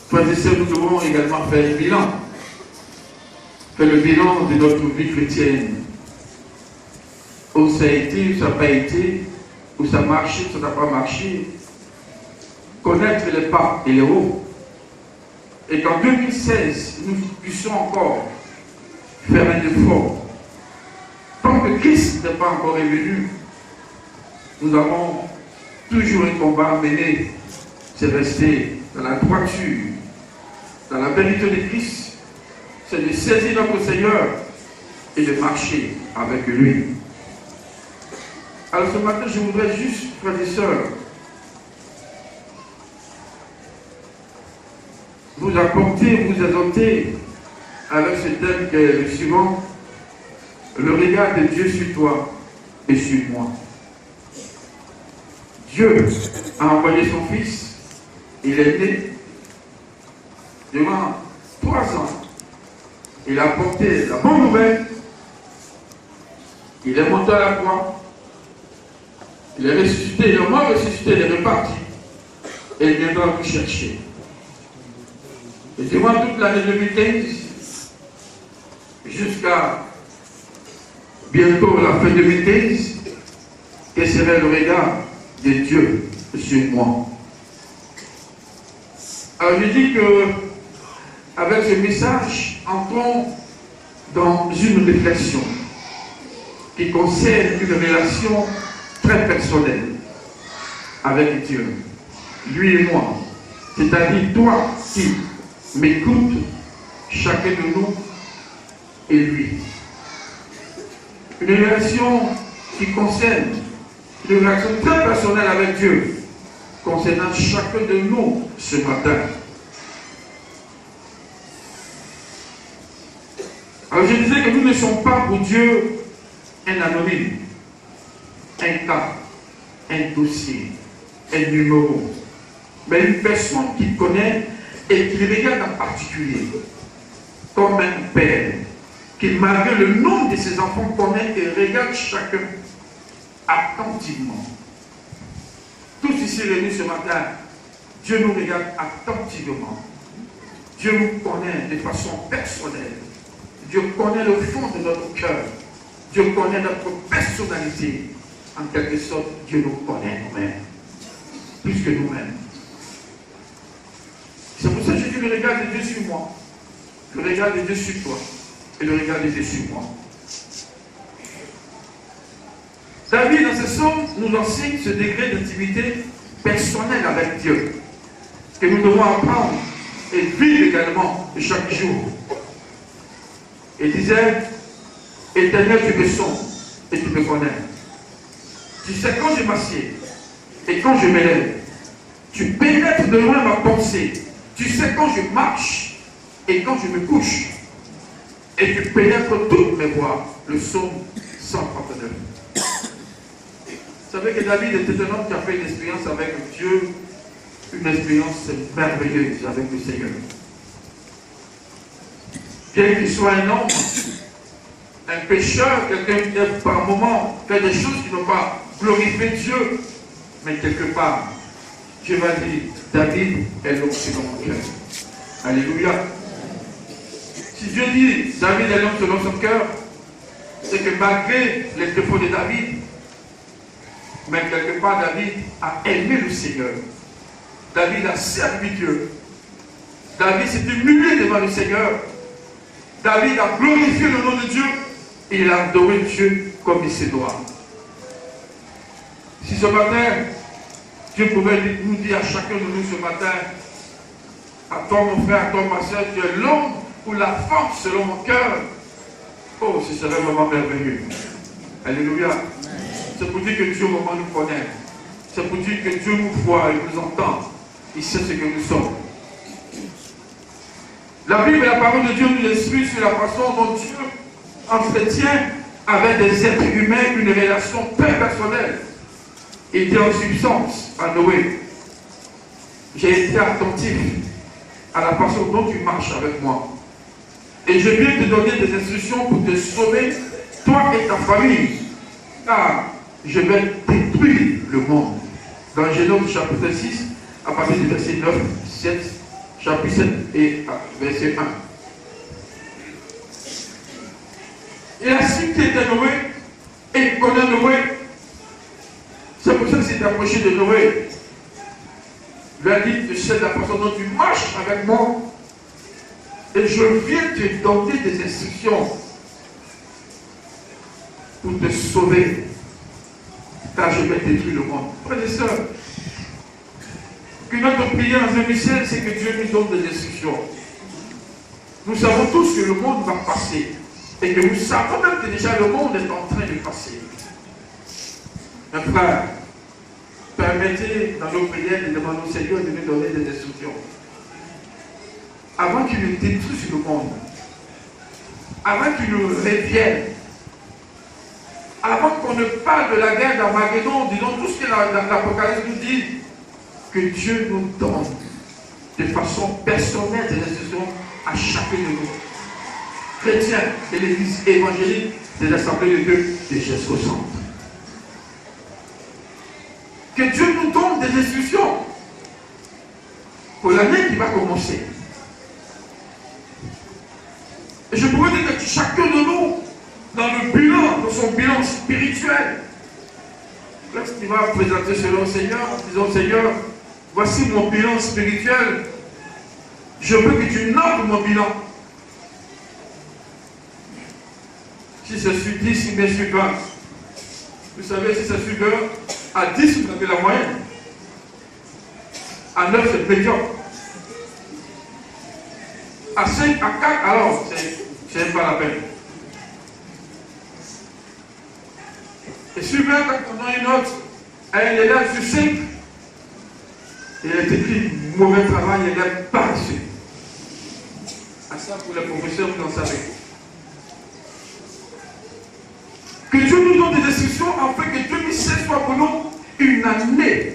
Frères et sœurs, nous devons également faire le bilan. Faire le bilan de notre vie chrétienne. Où ça a été, où ça n'a pas été, où ça a marché, où ça n'a pas marché. Connaître les pas et les hauts. Et qu'en 2016, nous puissions encore faire un effort. Tant que Christ n'est pas encore revenu, nous avons toujours un combat à mener. C'est rester dans la droiture, dans la vérité de Christ. C'est de saisir notre Seigneur et de marcher avec lui. Alors ce matin, je voudrais juste, frères et sœurs, vous apporter, vous exhorter avec ce thème qui est le suivant: le regard de Dieu sur toi et sur moi. Dieu a envoyé son Fils, il est né durant 3 ans, il a apporté la bonne nouvelle, il est monté à la croix, il est ressuscité, il est mort ressuscité, il est reparti, et il viendra vous chercher. Et durant toute l'année 2015, jusqu'à bientôt la fin 2015, quel serait le regard de Dieu sur moi? Alors je dis que, avec ce message, entrons dans une réflexion qui concerne une relation très personnelle avec Dieu, lui et moi. C'est-à-dire toi qui m'écoutes, chacun de nous et lui. Une relation qui concerne une relation très personnelle avec Dieu, concernant chacun de nous ce matin. Alors je disais que nous ne sommes pas pour Dieu un anonyme, un cas, un dossier, un numéro, mais une personne qui connaît et qui regarde en particulier, comme un père, qui malgré le nombre de ses enfants connaît et regarde chacun attentivement. Tous ici réunis ce matin, Dieu nous regarde attentivement. Dieu nous connaît de façon personnelle. Dieu connaît le fond de notre cœur. Dieu connaît notre personnalité. En quelque sorte, Dieu nous connaît nous-mêmes. Plus que nous-mêmes. C'est pour ça que je dis le regard de Dieu sur moi. Le regard de Dieu sur toi. Et le regard de Dieu sur moi. David, dans ce psaume, nous enseigne ce degré d'intimité personnelle avec Dieu, que nous devons apprendre et vivre également chaque jour. Il disait: Éternel, tu me sondes et tu me connais. Tu sais quand je m'assieds et quand je m'élève. Tu pénètres de loin ma pensée. Tu sais quand je marche et quand je me couche. Et tu pénètres toutes mes voies. Le psaume 139. Vous savez que David était un homme qui a fait une expérience avec Dieu, une expérience merveilleuse avec le Seigneur. Bien qu'il soit un homme, un pécheur, quelqu'un qui par moment fait des choses qui n'ont pas glorifié Dieu, mais quelque part, Dieu va dire: David est l'homme selon mon cœur. Alléluia. Si Dieu dit David est l'homme selon son cœur, c'est que malgré les défauts de David, mais quelque part, David a aimé le Seigneur. David a servi Dieu. David s'est humilié devant le Seigneur. David a glorifié le nom de Dieu. Et il a adoré Dieu comme il se doit. Si ce matin, Dieu pouvait nous dire à chacun de nous ce matin: à toi mon frère, à toi ma soeur, tu es l'homme ou la femme selon mon cœur. Oh, ce serait vraiment merveilleux. Alléluia. C'est pour dire que Dieu au moment nous connaît. C'est pour dire que Dieu nous voit et nous entend. Il sait ce que nous sommes. La Bible et la parole de Dieu nous explique sur la façon dont Dieu entretient avec des êtres humains une relation très personnelle. Il dit en substance à Noé: j'ai été attentif à la façon dont tu marches avec moi. Et je viens te donner des instructions pour te sauver, toi et ta famille. Car je vais détruire le monde. Dans Genèse chapitre 6, à partir du verset 9, 7, chapitre 7 et verset 1. Il a su qui était Noé et connaît Noé. C'est pour ça qu'il s'est approché de Noé. Il lui a dit, je sais la façon dont tu marches avec moi et je viens te donner des instructions pour te sauver, car je vais détruire le monde. Frères et sœurs, que notre prière en 2016, c'est que Dieu nous donne des instructions. Nous savons tous que le monde va passer et que nous savons même que déjà le monde est en train de passer. Mes frères, permettez dans nos prières de demander au Seigneur de nous donner des instructions. Avant qu'il ne détruise le monde, avant qu'il nous revienne, avant qu'on ne parle de la guerre d'Armageddon, disons tout ce que l'Apocalypse nous dit, que Dieu nous donne de façon personnelle des instructions à chacun de nous, chrétiens et l'église évangélique des assemblées de Dieu de jusqu'au centre. Que Dieu nous donne des instructions pour l'année qui va commencer. Et je pourrais dire que chacun de nous, dans le bilan, dans son bilan spirituel, lorsqu'il va présenter cela au Seigneur, en disant, Seigneur, voici mon bilan spirituel, je veux que tu notes mon bilan. Si c'est sur 10, si c'est sur 20. Vous savez, si c'est sur 20, à 10, vous avez la moyenne. À 9, c'est médiocre. À 5, à 4, alors, c'est pas la peine. Et sur 20, quand on a une note, elle est là sur 5, et elle est écrit mauvais travail, elle est paresseux. À ça, pour les professeurs, vous en savez. Que Dieu nous donne des instructions afin que 2016 soit pour nous une année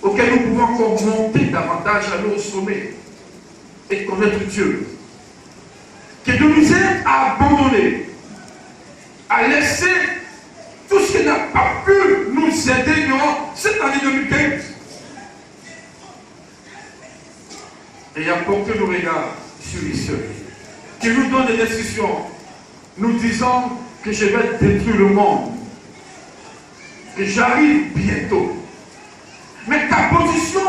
auquel nous pouvons encore monter davantage à nos sommets et connaître Dieu. Que Dieu nous aide à abandonner, à laisser tout ce qui n'a pas pu nous aider durant cette année 2015 et à porter nos regards sur les cieux. Qu'il nous donne des instructions nous disant que je vais détruire le monde, que j'arrive bientôt. Mais ta position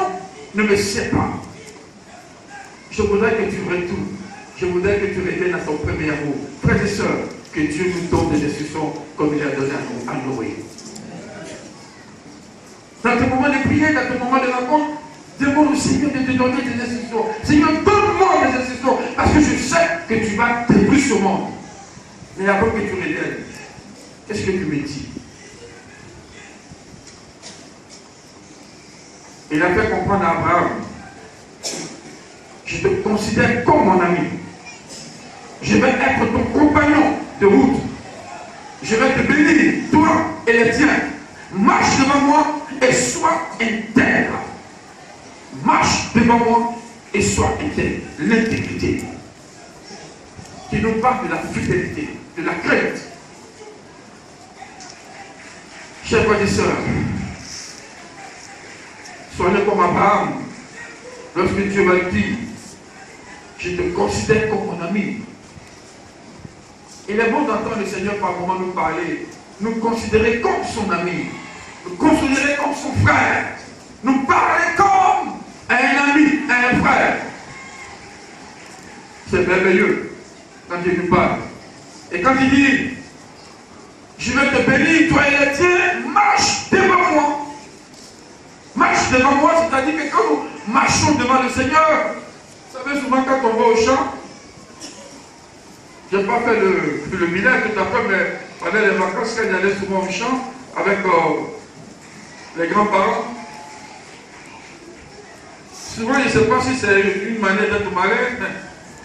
ne me sait pas. Je voudrais que tu retournes. Je voudrais que tu reviennes à ton premier amour. Frères et sœurs, que Dieu nous donne des instructions comme il a donné à Noé. Dans tes moments de prière, dans tes moments de rencontre, demande au Seigneur de te donner des instructions. Seigneur, donne-moi des instructions, parce que je sais que tu vas détruire ce monde. Mais avant que tu reviennes, qu'est-ce que tu me dis? Il a fait comprendre à Abraham, je te considère comme mon ami. Je vais être ton compagnon de route. Je vais te bénir, toi et les tiens. Marche devant moi et sois intègre. Marche devant moi et sois intègre. L'intégrité. Qui nous parle de la fidélité, de la crainte. Chers frères et sœurs, soyez comme Abraham. Lorsque Dieu m'a dit, je te considère comme mon ami. Il est bon d'entendre le Seigneur par moment nous parler, nous considérer comme son ami, nous considérer comme son frère, nous parler comme un ami, un frère. C'est merveilleux quand il nous parle. Et quand il dit, je vais te bénir, toi et les tiens, marche devant moi. Marche devant moi, c'est-à-dire que quand nous marchons devant le Seigneur, vous savez souvent quand on va au champ, je n'ai pas fait le village tout à fait, mais pendant les vacances, quand j'allais souvent au champ avec les grands-parents, souvent je ne sais pas si c'est une manière d'être malin,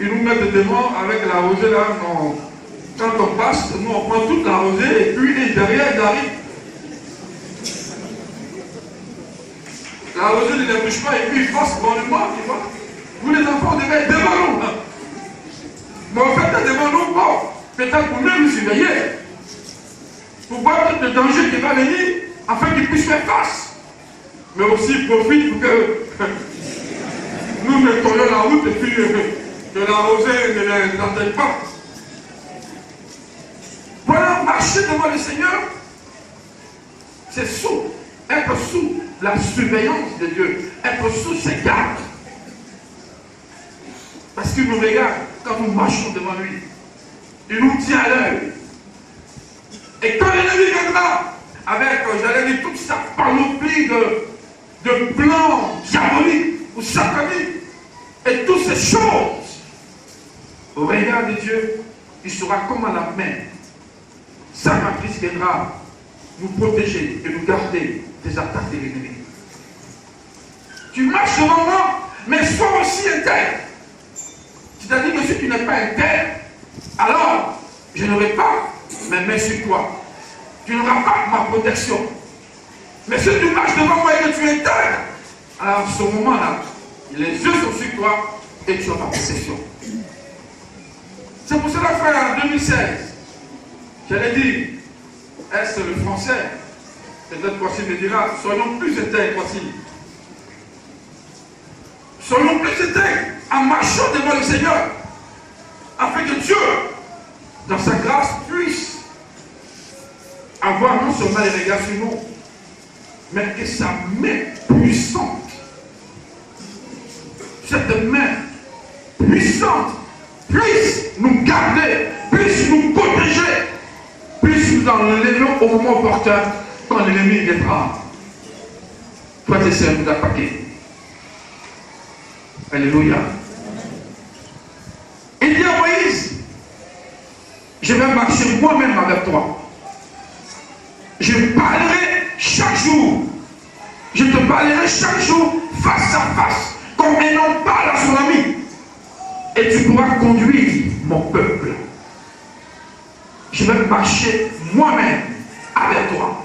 ils nous mettent devant avec la rosée là, quand on passe, nous on prend toute la rosée et puis derrière ils arrivent. La rosée ne les touche pas et puis ils passent bonnement, tu vois. Vous les enfants devez être devant nous. Mais en fait, devant nous, bon, peut-être pour mieux nous surveiller, pour voir tout le danger qui va venir, afin qu'ils puissent faire face. Mais aussi, profite pour que Nous nettoyons la route et puis de la rosée ne l'entête pas. Voilà, marcher devant le Seigneur, c'est être sous la surveillance de Dieu, être sous ses gardes. Parce qu'il nous regarde quand nous marchons devant lui. Il nous tient à l'œil. Et quand l'ennemi viendra, avec, j'allais dire, toute sa panoplie de plans diaboliques ou sataniques, et toutes ces choses, au regard de Dieu, il sera comme à la main. Sa matrice viendra nous protéger et nous garder des attaques de l'ennemi. Tu marches devant moi, mais sois aussi intègre. C'est-à-dire que si tu n'es pas intègre, alors je n'aurai pas mes mains sur toi. Tu n'auras pas ma protection. Mais si tu marches devant moi et que tu es intègre, alors à ce moment-là, les yeux sont sur toi et tu as ma protection. C'est pour cela, frère, en 2016, j'allais dire, est-ce le français? Peut-être Voici me dira, soyons plus intègres, voici. Soyons plus intègres en marchant devant le Seigneur, afin que Dieu, dans sa grâce, puisse avoir non seulement les regards sur nous, mais que sa main puissante, cette main puissante, puisse nous garder, puisse nous protéger, puisse nous enlever au moment opportun quand l'ennemi viendra. Toi, tu essaies de nous attaquer. Alléluia. Il dit à Moïse, je vais marcher moi-même avec toi. Je parlerai chaque jour. Je te parlerai chaque jour face à face, comme un homme parle à son ami. Et tu pourras conduire mon peuple. Je vais marcher moi-même avec toi.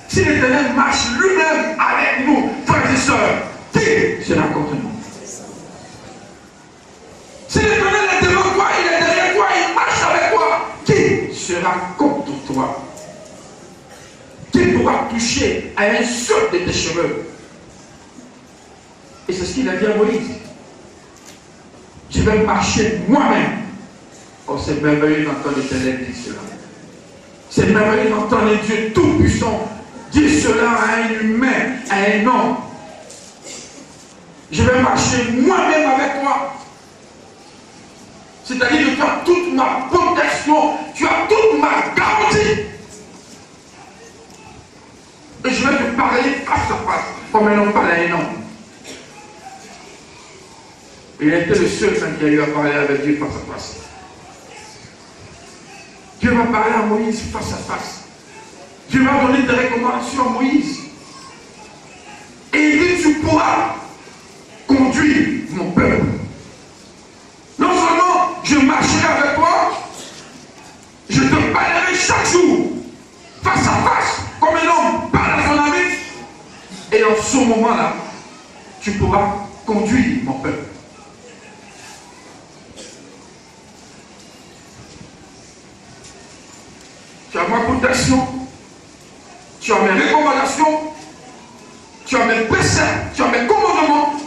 Si l'Éternel marche lui-même avec nous, frères et sœurs, qui sera contre nous? Si l'Éternel est devant toi, il est derrière toi, il marche avec toi, qui sera contre toi? Qui pourra toucher à un seul de tes cheveux? Et c'est ce qu'il a dit à Moïse. Je vais marcher moi-même. Oh, c'est merveilleux d'entendre l'Éternel dire cela. C'est merveilleux d'entendre les Dieu tout-puissant dire cela à un humain, à un homme. Je vais marcher moi-même avec toi. C'est-à-dire que tu as toute ma protection, tu as toute ma garantie. Et je vais te parler face à face, comme un homme parle à un homme. Il était le seul qui a eu à parler avec Dieu face à face. Dieu va parler à Moïse face à face. Dieu va donner des recommandations à Moïse. Et il dit, tu pourras conduire mon peuple. Non seulement je marcherai avec toi, je te parlerai chaque jour, face à face, comme un homme parle à son ami. Et en ce moment-là, tu pourras conduire mon peuple. Tu as ma protection, tu as mes recommandations, tu as mes préceptes, tu as mes commandements.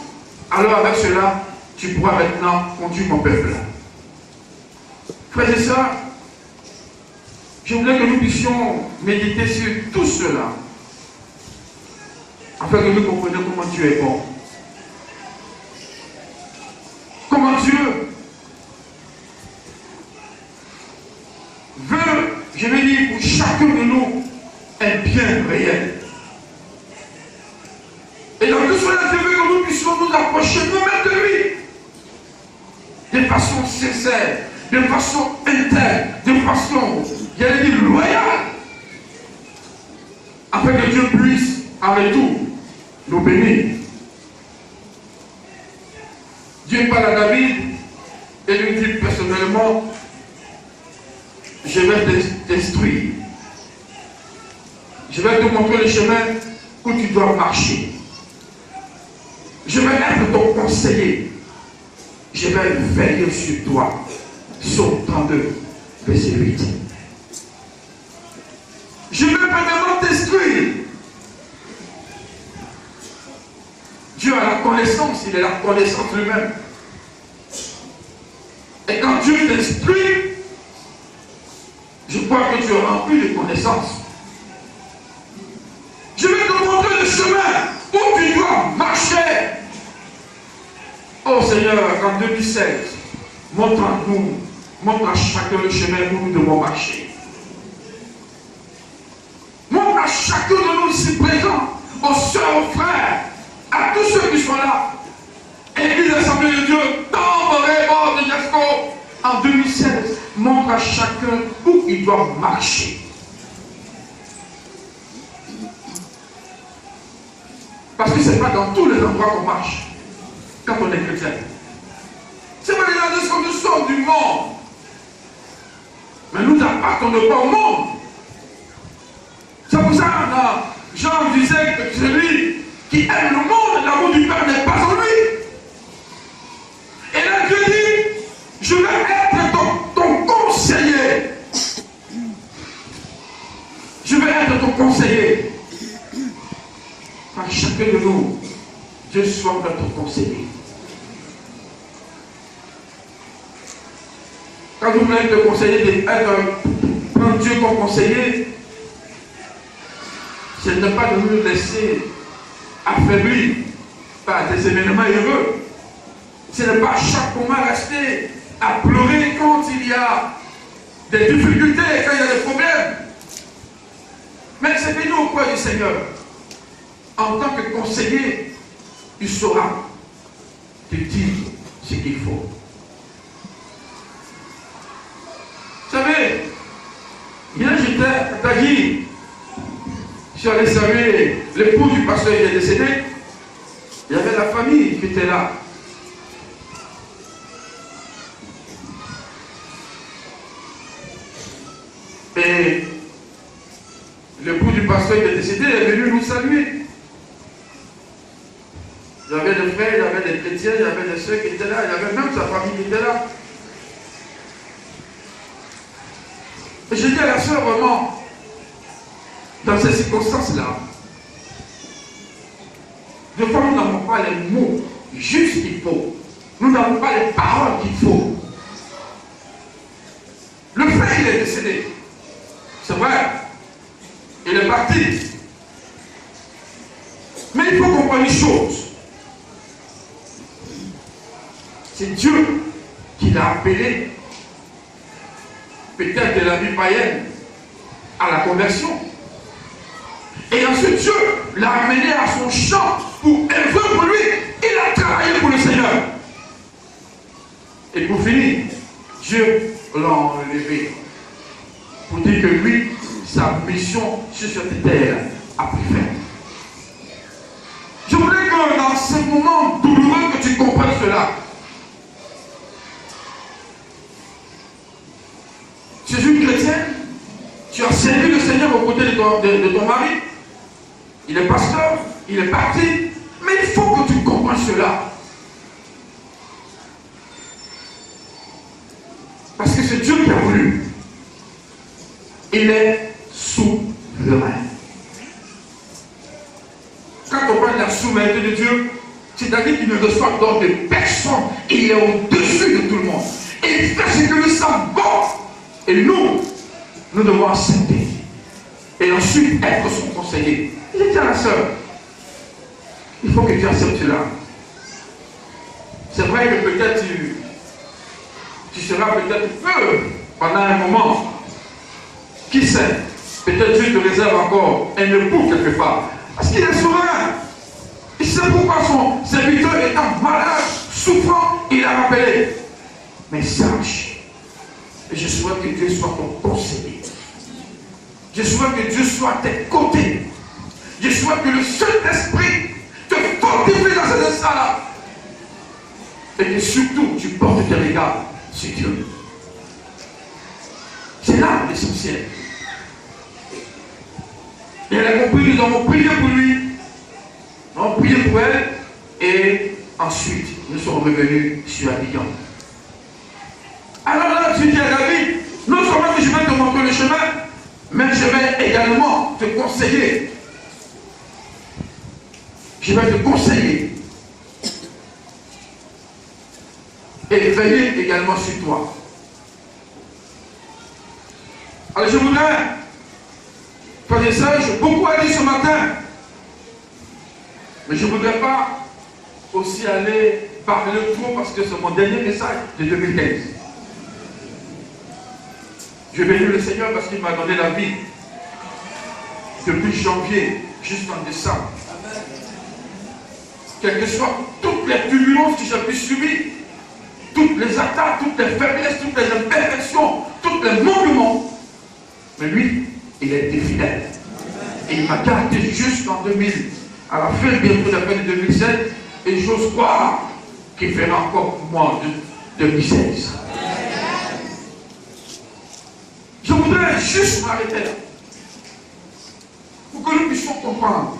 Alors avec cela, tu pourras maintenant conduire mon peuple. Frères et sœurs, je voulais que nous puissions méditer sur tout cela, afin que nous comprenions comment Dieu est bon. Comment Dieu veut, je vais dire, pour chacun de nous, un bien réel. Et dans tout cela, Dieu veut que nous puissions nous approcher nous-mêmes de lui. De façon sincère, de façon intègre, de façon, j'allais dire, loyale. Afin que Dieu puisse, en retour, nous bénir. Dieu parle à David et lui dit personnellement, je vais t'instruire. Je vais te montrer le chemin où tu dois marcher. Je vais être ton conseiller. Je vais veiller sur toi. Psaume 32, verset 8. Je vais vraiment t'instruire. Dieu a la connaissance, il est la connaissance lui-même. Et quand Dieu t'instruit, je crois que tu es rempli de connaissances. Je vais te montrer le chemin où tu dois marcher. Oh Seigneur, en 2016, montre à chacun le chemin où nous devons marcher. Montre à chacun de nous ici présents, aux soeurs, aux frères, à tous ceux qui sont là. Église Assemblée de Dieu, dans Boré, de Jasco, en 2016, montre à chacun où il doit marcher. Parce que ce n'est pas dans tous les endroits qu'on marche quand on est chrétien. C'est pas déjà dit que nous sommes du monde. Mais nous n'appartenons pas au monde. C'est pour ça que Jean disait que celui qui aime le monde, l'amour du Père n'est pas en lui. Et là Dieu dit, je vais être ton conseiller. Je vais être ton conseiller. Car chacun de nous, Dieu soit notre conseiller. Quand vous voulez être conseiller, prendre Dieu comme conseiller, ce n'est pas de nous laisser affaiblir par des événements heureux. Ce n'est pas à chaque moment rester à pleurer quand il y a des difficultés, quand il y a des problèmes. Mais c'est venu auprès du Seigneur. En tant que conseiller, tu sauras te dire ce qu'il faut. Vous savez, hier j'étais à Tagui, je suis allé saluer l'époux du pasteur qui est décédé. Il y avait la famille qui était là. Et l'époux du pasteur qui est décédé est venu nous saluer. Il y avait des frères, il y avait des chrétiens, il y avait des soeurs qui étaient là, il y avait même sa famille qui était là. Et j'ai dit à la soeur, vraiment, dans ces circonstances-là, des fois nous n'avons pas les mots justes qu'il faut. Nous n'avons pas les paroles qu'il faut. Le frère, il est décédé. C'est vrai. Il est parti. Mais il faut comprendre une chose. C'est Dieu qui l'a appelé, peut-être de la vie païenne, à la conversion. Et ensuite Dieu l'a amené à son champ pour œuvrer pour lui. Il a travaillé pour le Seigneur. Et pour finir, Dieu l'a enlevé. Pour dire que lui, sa mission sur cette terre a pu faire. Je voudrais que dans ce moment douloureux que tu comprennes cela. Tu es une chrétienne, tu as servi le Seigneur aux côtés de ton mari, il est pasteur, il est parti, mais il faut que tu comprennes cela. Parce que c'est Dieu qui a voulu. Il est souverain. Quand on parle de la souveraineté de Dieu, c'est-à-dire qu'il ne reçoit d'ordre de personne, il est au-dessus de tout le monde. Et il fait ce que nous sommes bons. Et nous devons accepter. Et ensuite être son conseiller. J'ai dit à la sœur, il faut que tu acceptes cela. C'est vrai que peut-être tu seras peut-être peu pendant un moment. Qui sait? Peut-être Dieu te réserve encore un époux quelque part. Parce qu'il est souverain. Il sait pourquoi son serviteur étant malade, souffrant, il a rappelé. Mais sache, et je souhaite que Dieu soit ton conseiller. Je souhaite que Dieu soit à tes côtés. Je souhaite que le Saint-Esprit te fortifie dans cet instant-là. Et que surtout, tu portes tes regards sur Dieu. C'est là l'essentiel. Et elle a compris, nous avons prié pour lui. Nous avons prié pour elle. Et ensuite, nous sommes revenus sur Abidjan. Alors là, tu dis à David, non seulement que je vais te montrer le chemin, mais je vais également te conseiller. Je vais te conseiller. également sur toi. Alors je voudrais, frères et sœurs, j'ai beaucoup à dire ce matin, mais je ne voudrais pas aussi aller parler trop parce que c'est mon dernier message de 2015. Je bénis le Seigneur parce qu'il m'a donné la vie depuis janvier jusqu'en décembre. Quelles que soient toutes les turbulences que j'ai pu subir, toutes les attaques, toutes les faiblesses, toutes les imperfections, tous les manquements, mais lui, il a été fidèle. Et il m'a gardé jusqu'en 2000, à la fin bientôt de la fin de 2007, et j'ose croire qu'il fera encore pour moi de 2016. Je voudrais juste m'arrêter là, pour que nous puissions comprendre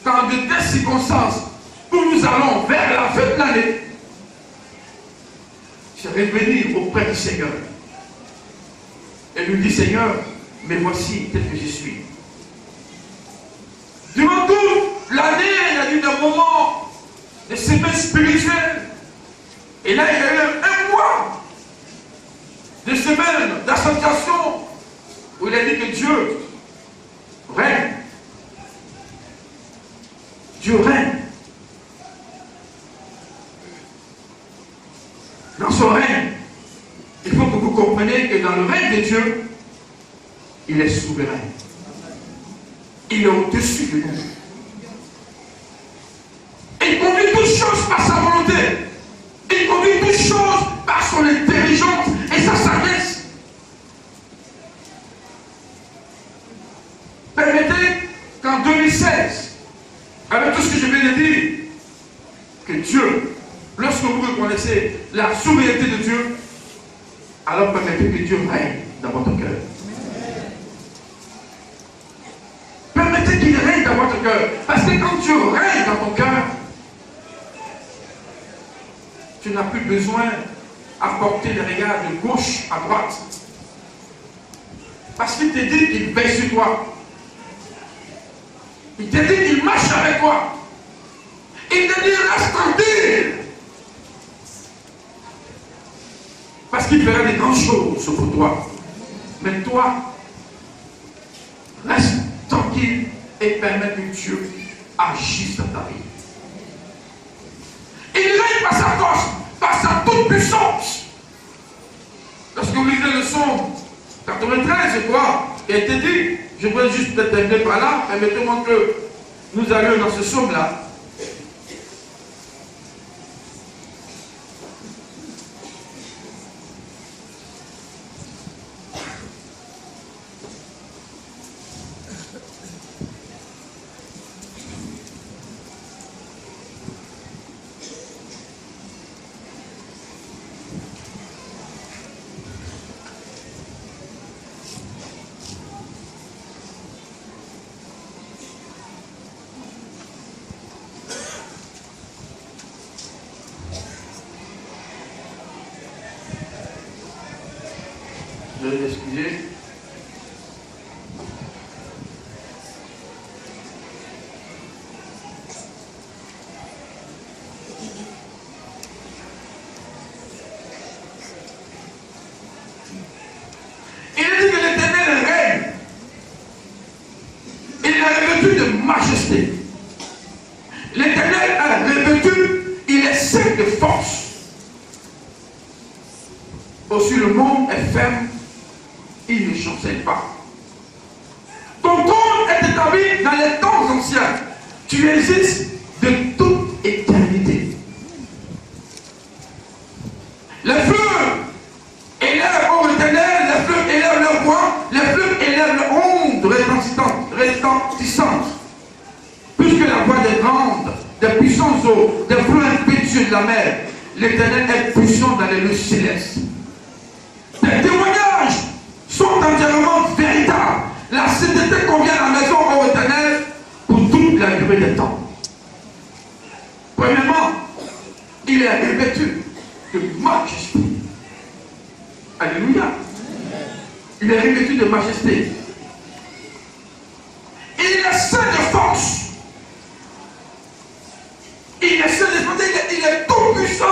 qu'en de telles circonstances où nous allons vers la fin de l'année, c'est revenir auprès du Seigneur et lui dire: Seigneur, mais voici tel que je suis. Durant toute l'année, il y a eu des moments de semaines spirituelles. Et là, il y a eu un mois de semaines d'association où il a dit que Dieu règne. Dieu règne. Dans son règne, il faut que vous compreniez que dans le règne de Dieu, il est souverain. Il est au-dessus de nous. Il conduit toutes choses par sa volonté. Il conduit toutes choses par son intelligence et sa sagesse. Permettez qu'en 2016, avec tout ce que je viens de dire, que Dieu, lorsque vous reconnaissez la souveraineté de Dieu, alors permettez que Dieu règne dans votre cœur. Permettez qu'il règne dans votre cœur. Parce que quand Dieu règne dans ton cœur, tu n'as plus besoin d'apporter les regards de gauche à droite. Parce qu'il te dit qu'il veille sur toi. Il te dit qu'il marche avec toi. Il te dit reste tranquille. Parce qu'il fera des grandes choses pour toi. Mais toi, reste tranquille et permets que Dieu agisse dans ta vie. Il règne par sa force, par sa toute puissance. Lorsque vous lisez le psaume 93, je crois, il a été dit, je voudrais juste peut-être terminer par là, permettez-moi que nous allions dans ce psaume-là. Je vais m'excuser. Il dit que l'Éternel règne. Il est revêtu de majesté. L'Éternel est revêtu, il est saint de force. Aussi le monde est ferme, il ne chancelle pas. Ton trône est établi dans les temps anciens. Tu existes de toute éternité. Les fleuves élèvent au Éternel, les fleuves élèvent leur voix, les fleuves élèvent leur onde retentissante. Puisque la voix des grandes, des puissantes eaux, des fleuves impétueux de la mer, l'Éternel est puissant dans les lieux célestes. Les témoignages sont entièrement véritables. La sainteté convient à la maison au Éternel pour toute la durée des temps. Premièrement, il est revêtu de majesté. Alléluia. Il est revêtu de majesté. Il est saint de force. Il est saint de force. Il est tout puissant.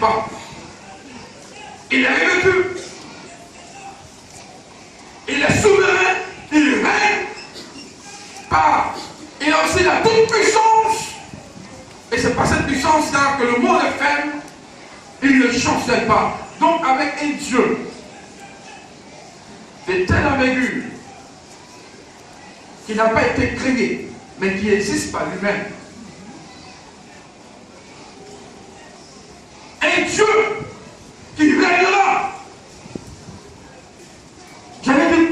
pas. Il est revêtu. Il est souverain. Il règne par. Il a aussi la toute puissance. Et c'est par cette puissance-là que le monde est ferme. Il ne chancelle pas. Donc avec un Dieu de telle envergure qui n'a pas été créé, mais qui existe par lui-même. Un Dieu qui règnera, j'avais dit,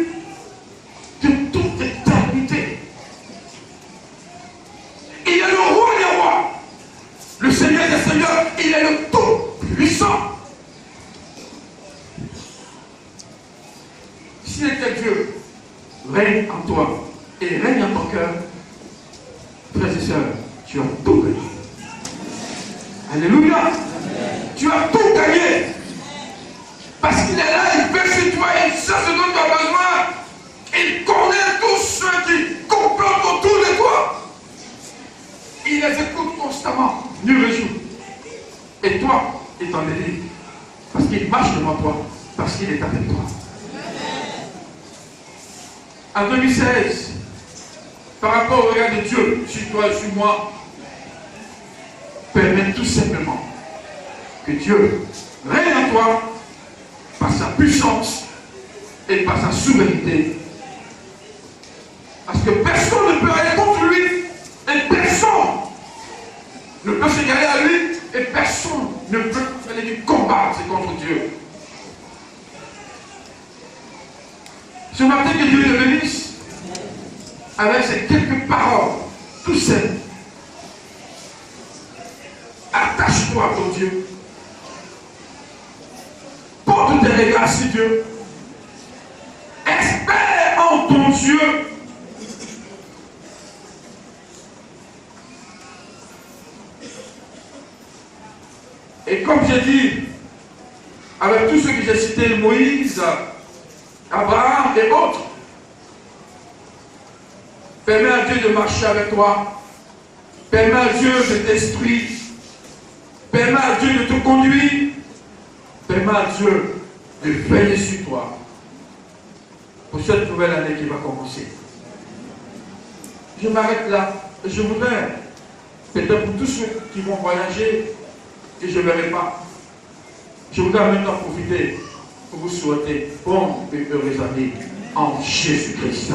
de toute éternité. Il est le roi des rois, le Seigneur des seigneurs, il est le tout-puissant. Si tel Dieu règne en toi et règne en ton cœur, frères et sœurs, tu as tout gagné. Alléluia. Amen. Tu as tout gagné. Parce qu'il est là, il veut sur toi, il sait ce dont tu as besoin. Il connaît tous ceux qui complotent autour de toi. Il les écoute constamment, nuit et jour. Et toi, il t'en délivre. Parce qu'il marche devant toi, parce qu'il est avec toi. En 2016, par rapport au regard de Dieu sur toi et sur moi, permet tout simplement que Dieu règne en toi par sa puissance et par sa souveraineté. Parce que personne ne peut aller contre lui et personne ne peut s'égarer à lui et personne ne peut aller combattre contre Dieu. Ce matin, que Dieu te bénisse avec ces quelques paroles, tout simples. Attache-toi à ton Dieu. Porte tes regards sur Dieu. Espère en ton Dieu. Et comme j'ai dit, avec tous ceux que j'ai cités, Moïse, Abraham et autres, permets à Dieu de marcher avec toi, permets à Dieu de t'instruire, permets à Dieu de te conduire, permets à Dieu de veiller sur toi pour cette nouvelle année qui va commencer. Je m'arrête là. Je voudrais, peut-être pour tous ceux qui vont voyager, que je ne verrai pas, je voudrais maintenant profiter pour vous souhaiter bonne et heureuse année en Jésus-Christ.